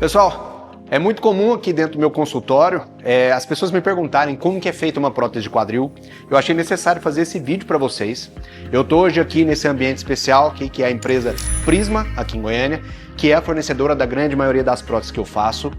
Pessoal, é muito comum aqui dentro do meu consultório as pessoas me perguntarem como que é feita uma prótese de quadril. Eu achei necessário fazer esse vídeo para vocês. Eu estou hoje aqui nesse ambiente especial aqui, que é a empresa Prisma, aqui em Goiânia, que é a fornecedora da grande maioria das próteses que eu faço.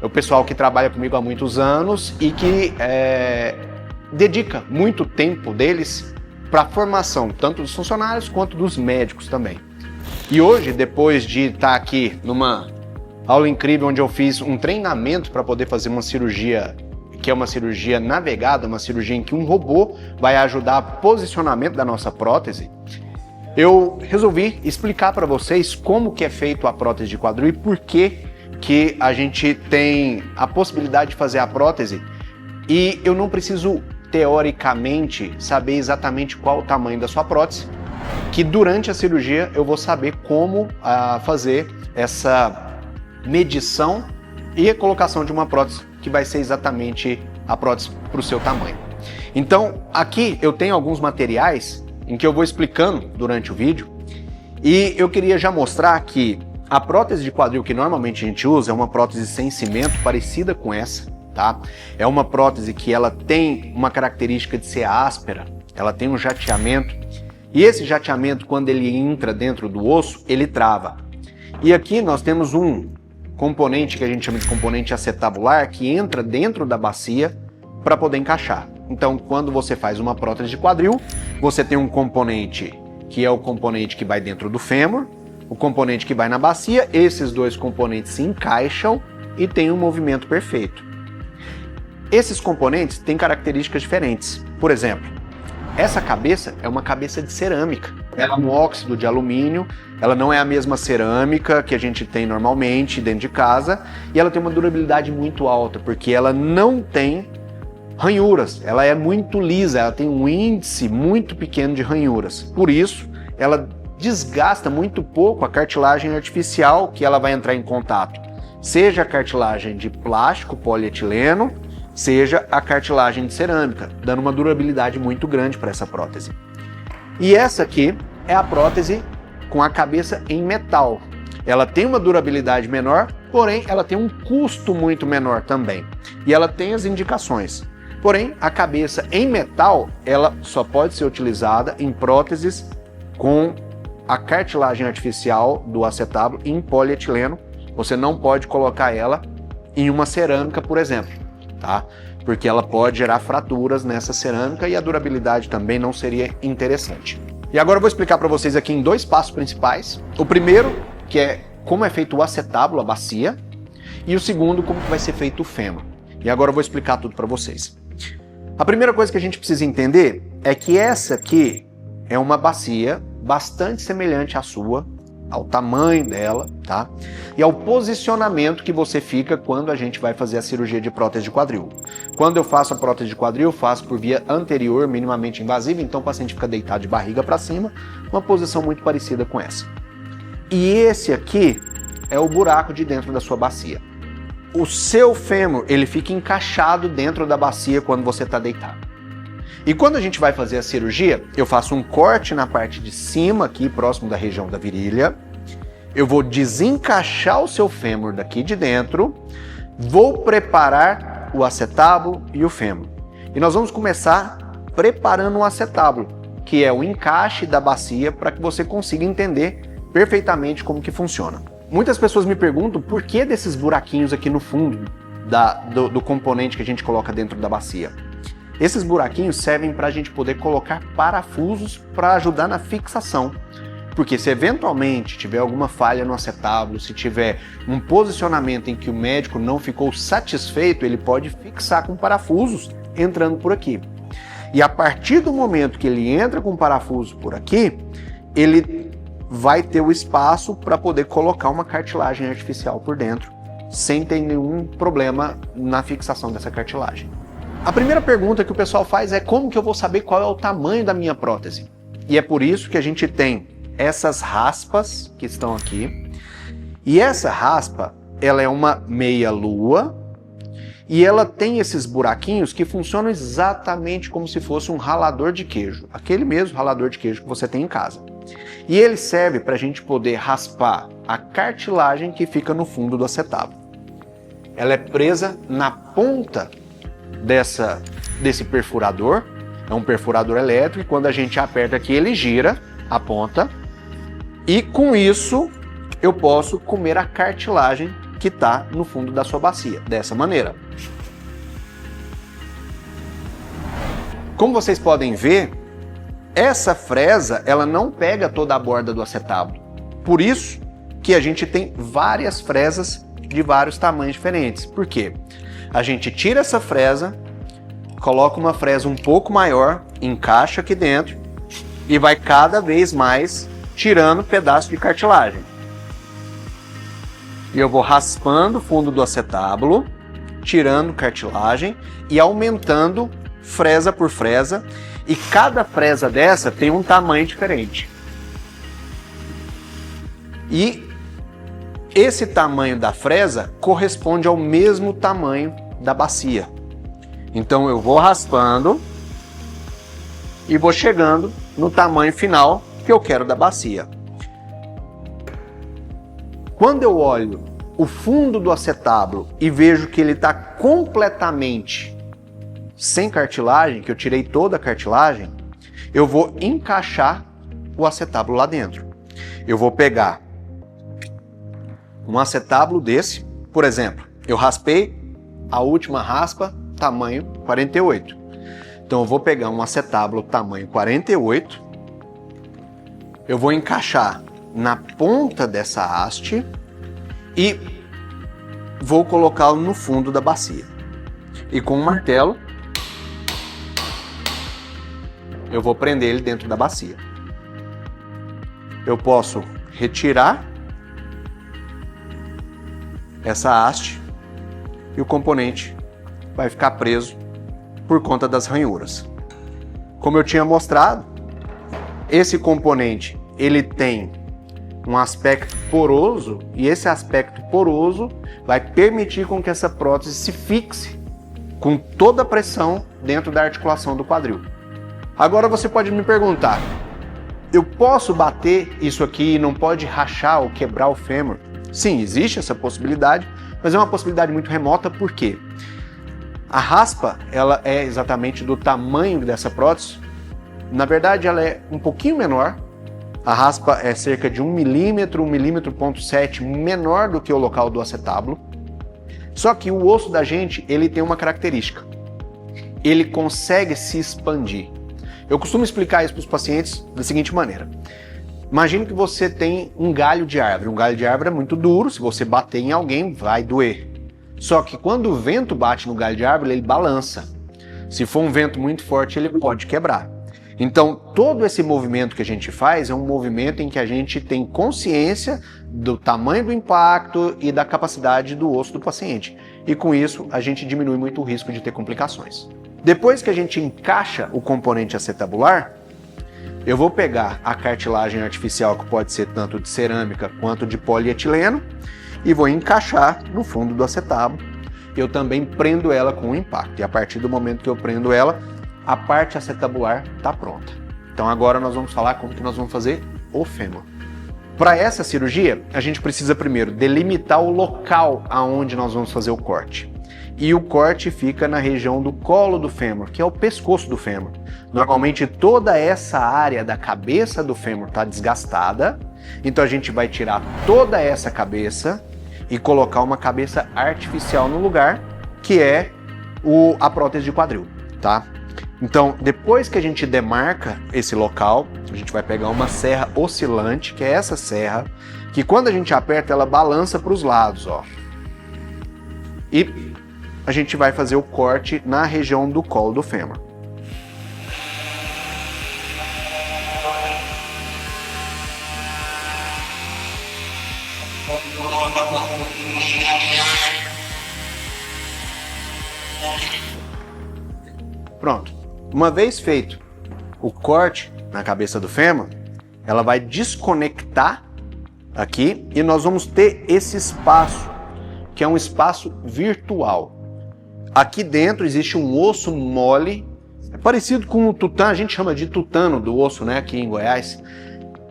É o pessoal que trabalha comigo há muitos anos e que dedica muito tempo deles para a formação, tanto dos funcionários quanto dos médicos também. E hoje, depois de estar aqui numa aula incrível onde eu fiz um treinamento para poder fazer uma cirurgia, que é uma cirurgia navegada, uma cirurgia em que um robô vai ajudar o posicionamento da nossa prótese, eu resolvi explicar para vocês como que é feito a prótese de quadril e por que a gente tem a possibilidade de fazer a prótese e eu não preciso teoricamente saber exatamente qual o tamanho da sua prótese, que durante a cirurgia eu vou saber como fazer essa medição e a colocação de uma prótese que vai ser exatamente a prótese para o seu tamanho. Então aqui eu tenho alguns materiais em que eu vou explicando durante o vídeo e eu queria já mostrar que a prótese de quadril que normalmente a gente usa é uma prótese sem cimento, parecida com essa, tá? É uma prótese que ela tem uma característica de ser áspera, ela tem um jateamento e esse jateamento, quando ele entra dentro do osso, ele trava. E aqui nós temos um componente que a gente chama de componente acetabular que entra dentro da bacia para poder encaixar. Então, quando você faz uma prótese de quadril, você tem um componente que é o componente que vai dentro do fêmur, o componente que vai na bacia, esses dois componentes se encaixam e tem um movimento perfeito. Esses componentes têm características diferentes. Por exemplo, essa cabeça é uma cabeça de cerâmica. Ela é um óxido de alumínio, ela não é a mesma cerâmica que a gente tem normalmente dentro de casa e ela tem uma durabilidade muito alta, porque ela não tem ranhuras, ela é muito lisa, ela tem um índice muito pequeno de ranhuras. Por isso, ela desgasta muito pouco a cartilagem artificial que ela vai entrar em contato, seja a cartilagem de plástico, polietileno, seja a cartilagem de cerâmica, dando uma durabilidade muito grande para essa prótese. E essa aqui é a prótese com a cabeça em metal. Ela tem uma durabilidade menor, porém ela tem um custo muito menor também. E ela tem as indicações. Porém, a cabeça em metal, ela só pode ser utilizada em próteses com a cartilagem artificial do acetábulo em polietileno. Você não pode colocar ela em uma cerâmica, por exemplo, tá? Porque ela pode gerar fraturas nessa cerâmica e a durabilidade também não seria interessante. E agora eu vou explicar para vocês aqui em dois passos principais. O primeiro, que é como é feito o acetábulo, a bacia, e o segundo, como vai ser feito o fêmur. E agora eu vou explicar tudo para vocês. A primeira coisa que a gente precisa entender é que essa aqui é uma bacia bastante semelhante à sua, ao tamanho dela, tá? E ao posicionamento que você fica quando a gente vai fazer a cirurgia de prótese de quadril. Quando eu faço a prótese de quadril, eu faço por via anterior, minimamente invasiva, então o paciente fica deitado de barriga para cima, uma posição muito parecida com essa. E esse aqui é o buraco de dentro da sua bacia. O seu fêmur, ele fica encaixado dentro da bacia quando você está deitado. E quando a gente vai fazer a cirurgia, eu faço um corte na parte de cima, aqui próximo da região da virilha. Eu vou desencaixar o seu fêmur daqui de dentro, vou preparar o acetábulo e o fêmur. E nós vamos começar preparando o acetábulo, que é o encaixe da bacia, para que você consiga entender perfeitamente como que funciona. Muitas pessoas me perguntam por que desses buraquinhos aqui no fundo do componente que a gente coloca dentro da bacia. Esses buraquinhos servem para a gente poder colocar parafusos para ajudar na fixação. Porque se eventualmente tiver alguma falha no acetábulo, se tiver um posicionamento em que o médico não ficou satisfeito, ele pode fixar com parafusos entrando por aqui. E a partir do momento que ele entra com parafuso por aqui, ele vai ter o espaço para poder colocar uma cartilagem artificial por dentro, sem ter nenhum problema na fixação dessa cartilagem. A primeira pergunta que o pessoal faz é como que eu vou saber qual é o tamanho da minha prótese? E é por isso que a gente tem essas raspas que estão aqui. E essa raspa, ela é uma meia-lua e ela tem esses buraquinhos que funcionam exatamente como se fosse um ralador de queijo. Aquele mesmo ralador de queijo que você tem em casa. E ele serve para a gente poder raspar a cartilagem que fica no fundo do acetábulo. Ela é presa na ponta desse perfurador, é um perfurador elétrico, e quando a gente aperta aqui ele gira a ponta, e com isso eu posso comer a cartilagem que está no fundo da sua bacia, dessa maneira. Como vocês podem ver, essa fresa ela não pega toda a borda do acetábulo. Por isso que a gente tem várias fresas de vários tamanhos diferentes. Por quê? A gente tira essa fresa, coloca uma fresa um pouco maior, encaixa aqui dentro e vai cada vez mais tirando pedaço de cartilagem. E eu vou raspando o fundo do acetábulo, tirando cartilagem e aumentando fresa por fresa, e cada fresa dessa tem um tamanho diferente. E esse tamanho da fresa corresponde ao mesmo tamanho da bacia. Então eu vou raspando e vou chegando no tamanho final que eu quero da bacia. Quando eu olho o fundo do acetábulo e vejo que ele está completamente sem cartilagem, que eu tirei toda a cartilagem, eu vou encaixar o acetábulo lá dentro. Eu vou pegar um acetábulo desse, por exemplo, eu raspei a última raspa, tamanho 48. Então eu vou pegar um acetábulo tamanho 48, eu vou encaixar na ponta dessa haste e vou colocá-lo no fundo da bacia. E com um martelo, eu vou prender ele dentro da bacia. Eu posso retirar essa haste e o componente vai ficar preso por conta das ranhuras. Como eu tinha mostrado, esse componente ele tem um aspecto poroso e esse aspecto poroso vai permitir com que essa prótese se fixe com toda a pressão dentro da articulação do quadril. Agora você pode me perguntar, eu posso bater isso aqui e não pode rachar ou quebrar o fêmur? Sim, existe essa possibilidade, mas é uma possibilidade muito remota, porque a raspa ela é exatamente do tamanho dessa prótese. Na verdade, ela é um pouquinho menor. A raspa é cerca de 1 milímetro, 1,7 milímetro menor do que o local do acetábulo. Só que o osso da gente, ele tem uma característica. Ele consegue se expandir. Eu costumo explicar isso para os pacientes da seguinte maneira. Imagine que você tem um galho de árvore. Um galho de árvore é muito duro, se você bater em alguém vai doer. Só que quando o vento bate no galho de árvore, ele balança. Se for um vento muito forte, ele pode quebrar. Então, todo esse movimento que a gente faz é um movimento em que a gente tem consciência do tamanho do impacto e da capacidade do osso do paciente. E com isso, a gente diminui muito o risco de ter complicações. Depois que a gente encaixa o componente acetabular, eu vou pegar a cartilagem artificial, que pode ser tanto de cerâmica quanto de polietileno, e vou encaixar no fundo do acetábulo. Eu também prendo ela com o impacto. E a partir do momento que eu prendo ela, a parte acetabular está pronta. Então agora nós vamos falar como que nós vamos fazer o fêmur. Para essa cirurgia, a gente precisa primeiro delimitar o local aonde nós vamos fazer o corte. E o corte fica na região do colo do fêmur, que é o pescoço do fêmur. Normalmente toda essa área da cabeça do fêmur está desgastada, então a gente vai tirar toda essa cabeça e colocar uma cabeça artificial no lugar, que é a prótese de quadril, tá? Então, depois que a gente demarca esse local, a gente vai pegar uma serra oscilante, que é essa serra, que quando a gente aperta, ela balança para os lados, ó. E a gente vai fazer o corte na região do colo do fêmur. Pronto. Uma vez feito o corte na cabeça do fêmur, ela vai desconectar aqui e nós vamos ter esse espaço, que é um espaço virtual. Aqui dentro existe um osso mole, é parecido com o tutano, a gente chama de tutano do osso, né, aqui em Goiás.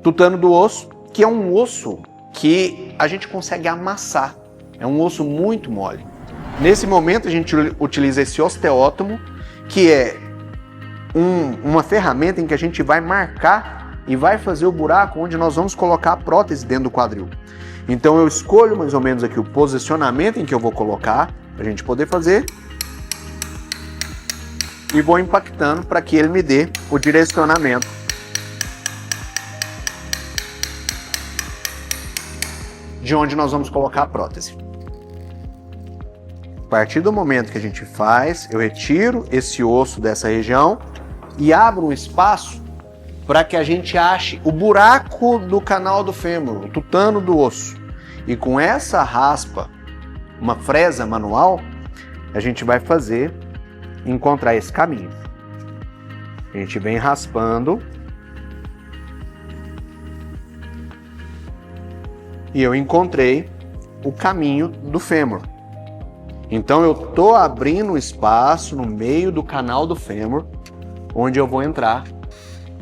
tutano do osso, que é um osso que a gente consegue amassar. É um osso muito mole. Nesse momento a gente utiliza esse osteótomo, que é uma ferramenta em que a gente vai marcar e vai fazer o buraco onde nós vamos colocar a prótese dentro do quadril. Então eu escolho mais ou menos aqui o posicionamento em que eu vou colocar, para a gente poder fazer, e vou impactando para que ele me dê o direcionamento de onde nós vamos colocar a prótese. A partir do momento que a gente faz, eu retiro esse osso dessa região e abro um espaço para que a gente ache o buraco do canal do fêmur, o tutano do osso. E com essa raspa, uma fresa manual, a gente vai encontrar esse caminho. A gente vem raspando e eu encontrei o caminho do fêmur. Então eu estou abrindo um espaço no meio do canal do fêmur, onde eu vou entrar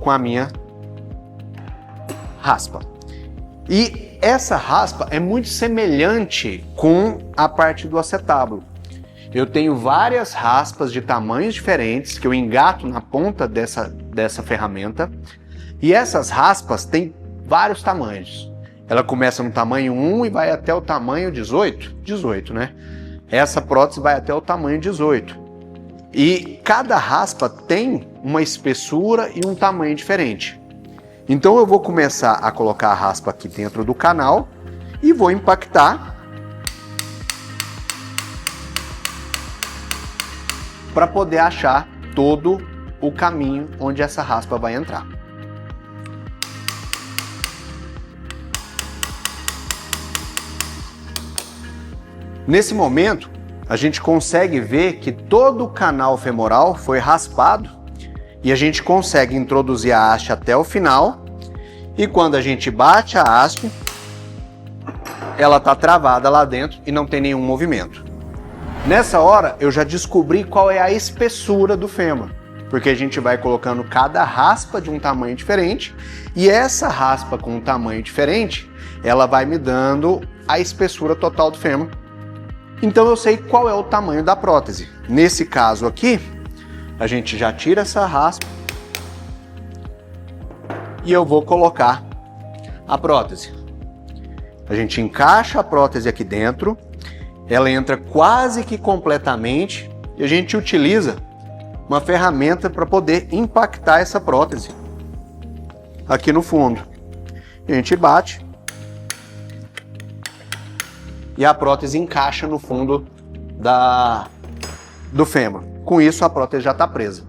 com a minha raspa. E essa raspa é muito semelhante com a parte do acetábulo. Eu tenho várias raspas de tamanhos diferentes que eu engato na ponta dessa ferramenta, e essas raspas têm vários tamanhos. Ela começa no tamanho 1 e vai até o tamanho 18, né? Essa prótese vai até o tamanho 18. E cada raspa tem uma espessura e um tamanho diferente. Então eu vou começar a colocar a raspa aqui dentro do canal e vou impactar para poder achar todo o caminho onde essa raspa vai entrar. Nesse momento, a gente consegue ver que todo o canal femoral foi raspado e a gente consegue introduzir a haste até o final, e quando a gente bate a haste, ela está travada lá dentro e não tem nenhum movimento. Nessa hora, eu já descobri qual é a espessura do fêmur, porque a gente vai colocando cada raspa de um tamanho diferente, e essa raspa com um tamanho diferente, ela vai me dando a espessura total do fêmur. Então eu sei qual é o tamanho da prótese. Nesse caso aqui, a gente já tira essa raspa e eu vou colocar a prótese. A gente encaixa a prótese aqui dentro, ela entra quase que completamente e a gente utiliza uma ferramenta para poder impactar essa prótese aqui no fundo. A gente bate e a prótese encaixa no fundo do fêmur. Com isso, a prótese já está presa.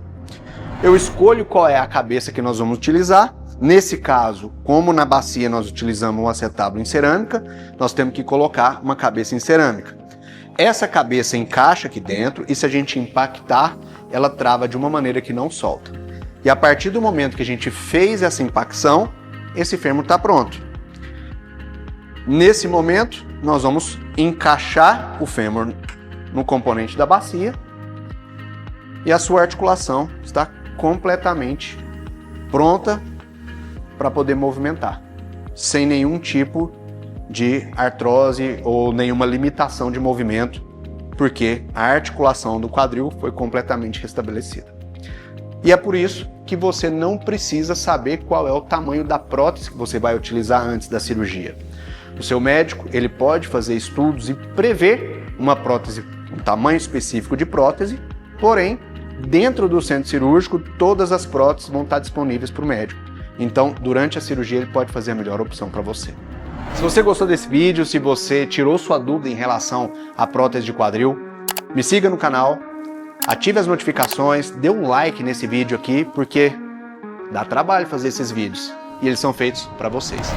Eu escolho qual é a cabeça que nós vamos utilizar. Nesse caso, como na bacia nós utilizamos um acetábulo em cerâmica, nós temos que colocar uma cabeça em cerâmica. Essa cabeça encaixa aqui dentro e se a gente impactar, ela trava de uma maneira que não solta. E a partir do momento que a gente fez essa impacção, esse fêmur está pronto. Nesse momento, nós vamos encaixar o fêmur no componente da bacia e a sua articulação está completamente pronta para poder movimentar, sem nenhum tipo de artrose ou nenhuma limitação de movimento, porque a articulação do quadril foi completamente restabelecida. E é por isso que você não precisa saber qual é o tamanho da prótese que você vai utilizar antes da cirurgia. O seu médico, ele pode fazer estudos e prever uma prótese, um tamanho específico de prótese, porém, dentro do centro cirúrgico, todas as próteses vão estar disponíveis para o médico. Então, durante a cirurgia, ele pode fazer a melhor opção para você. Se você gostou desse vídeo, se você tirou sua dúvida em relação à prótese de quadril, me siga no canal, ative as notificações, dê um like nesse vídeo aqui, porque dá trabalho fazer esses vídeos e eles são feitos para vocês.